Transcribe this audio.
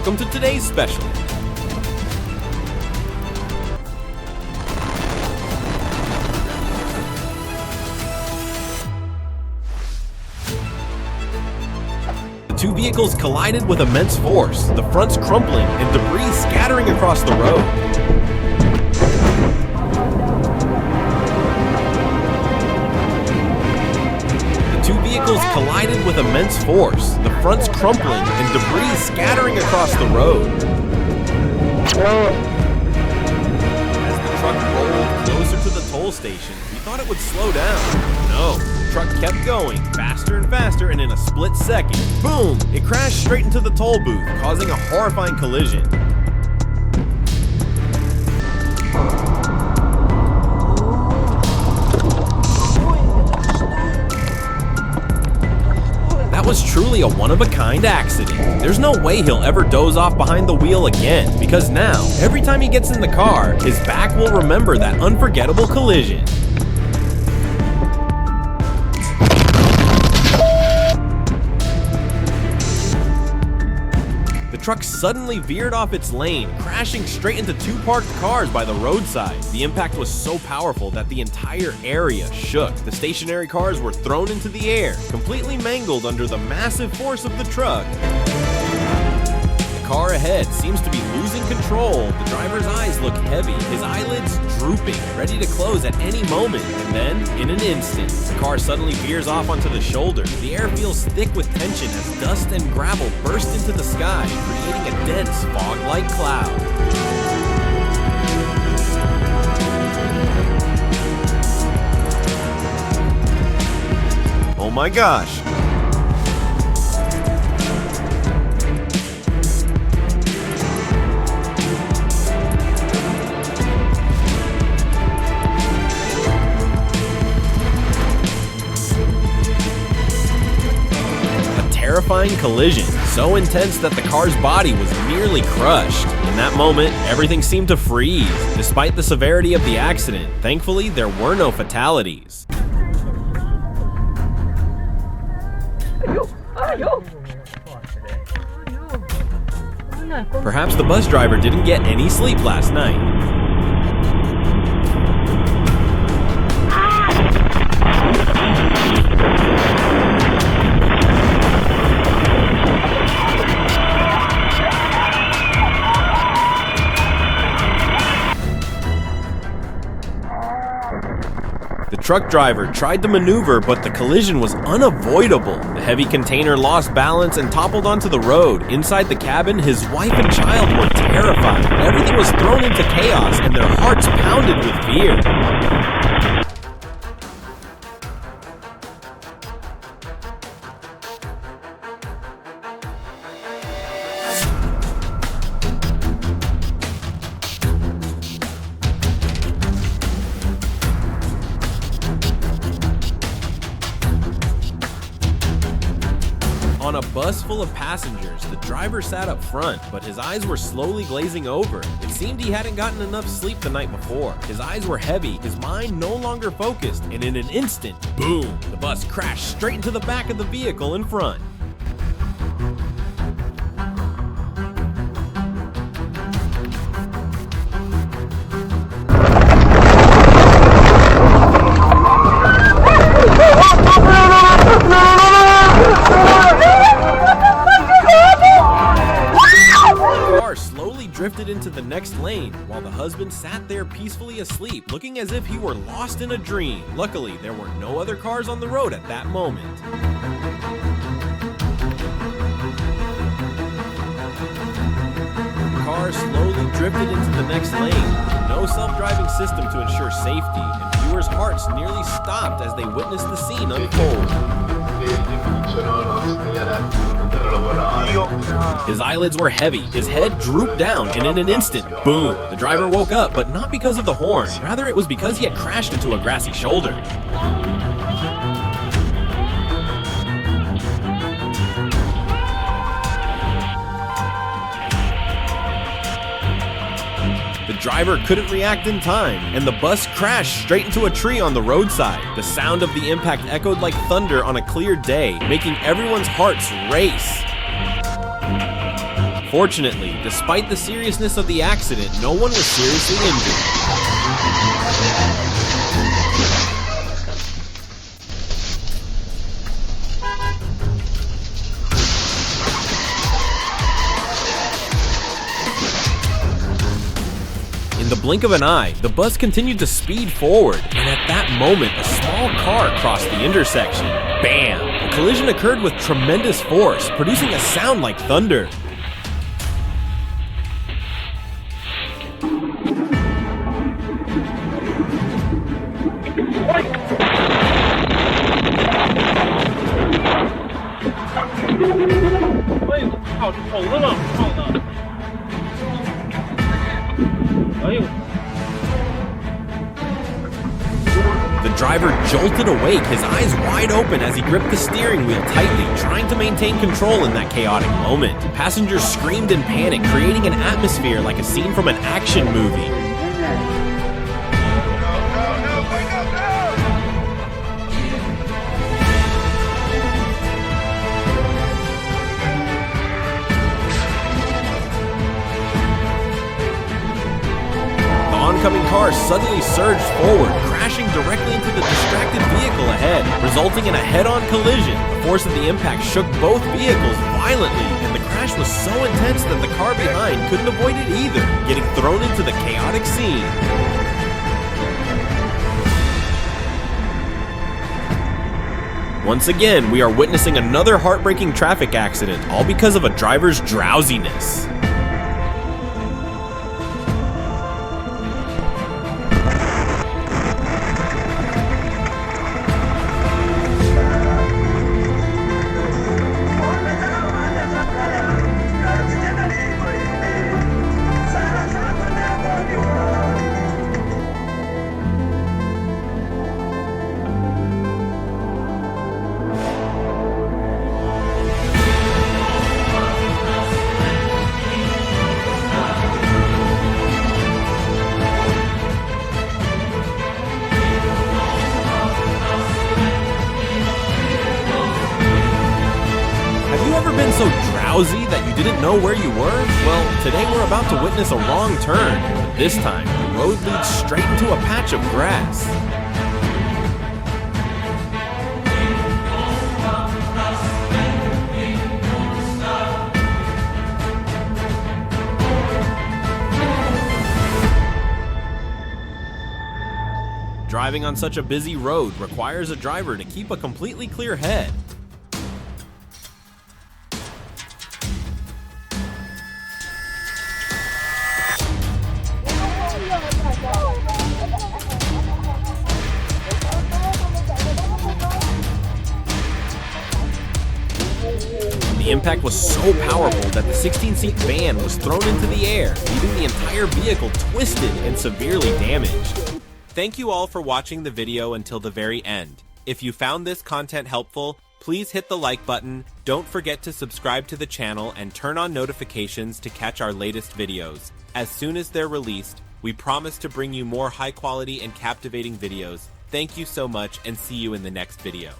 welcome to today's special. The two vehicles collided with immense force, the fronts crumpling and debris scattering across the road. Two vehicles collided with immense force, the fronts crumpling and debris scattering across the road. As the truck rolled closer to the toll station, we thought it would slow down. No, the truck kept going faster and faster, and in a split second, boom, it crashed straight into the toll booth, causing a horrifying collision. That was truly a one-of-a-kind accident. There's no way he'll ever doze off behind the wheel again, because now, every time he gets in the car, his back will remember that unforgettable collision. The truck suddenly veered off its lane, crashing straight into two parked cars by the roadside. The impact was so powerful that the entire area shook. The stationary cars were thrown into the air, completely mangled under the massive force of the truck. The car ahead seems to be losing control. The driver's eyes look heavy, his eyelids drooping, ready to close at any moment. And then, in an instant, the car suddenly veers off onto the shoulder. The air feels thick with tension as dust and gravel burst into the sky, creating a dense fog-like cloud. Oh my gosh! Terrifying collision, so intense that the car's body was nearly crushed. In that moment, everything seemed to freeze. Despite the severity of the accident, thankfully there were no fatalities. Perhaps the bus driver didn't get any sleep last night. The truck driver tried to maneuver, but the collision was unavoidable. The heavy container lost balance and toppled onto the road. Inside the cabin, his wife and child were terrified. Everything was thrown into chaos, and their hearts pounded with fear. On a bus full of passengers, the driver sat up front, but his eyes were slowly glazing over. It seemed he hadn't gotten enough sleep the night before. His eyes were heavy, his mind no longer focused, and in an instant, boom, the bus crashed straight into the back of the vehicle in front. Drifted into the next lane, while the husband sat there peacefully asleep, looking as if he were lost in a dream. Luckily, there were no other cars on the road at that moment. The car slowly drifted into the next lane. No self-driving system to ensure safety, and viewers' hearts nearly stopped as they witnessed the scene unfold. His eyelids were heavy, his head drooped down, and in an instant, boom, the driver woke up, but not because of the horn. Rather, it was because he had crashed into a grassy shoulder. The driver couldn't react in time, and the bus crashed straight into a tree on the roadside. The sound of the impact echoed like thunder on a clear day, making everyone's hearts race. Fortunately, despite the seriousness of the accident, no one was seriously injured. In the blink of an eye, the bus continued to speed forward, and at that moment, a small car crossed the intersection. Bam! The collision occurred with tremendous force, producing a sound like thunder. The driver jolted awake, his eyes wide open as he gripped the steering wheel tightly, trying to maintain control in that chaotic moment. Passengers screamed in panic, creating an atmosphere like a scene from an action movie. Oncoming car suddenly surged forward, crashing directly into the distracted vehicle ahead, resulting in a head-on collision. The force of the impact shook both vehicles violently, and the crash was so intense that the car behind couldn't avoid it either, getting thrown into the chaotic scene. Once again, we are witnessing another heartbreaking traffic accident, all because of a driver's drowsiness. Been so drowsy that you didn't know where you were? Well, today we're about to witness a wrong turn, but this time the road leads straight into a patch of grass. Driving on such a busy road requires a driver to keep a completely clear head. The impact was so powerful that the 16-seat van was thrown into the air, leaving the entire vehicle twisted and severely damaged. Thank you all for watching the video until the very end. If you found this content helpful, please hit the like button, don't forget to subscribe to the channel, and turn on notifications to catch our latest videos. As soon as they're released, we promise to bring you more high quality and captivating videos. Thank you so much, and see you in the next video.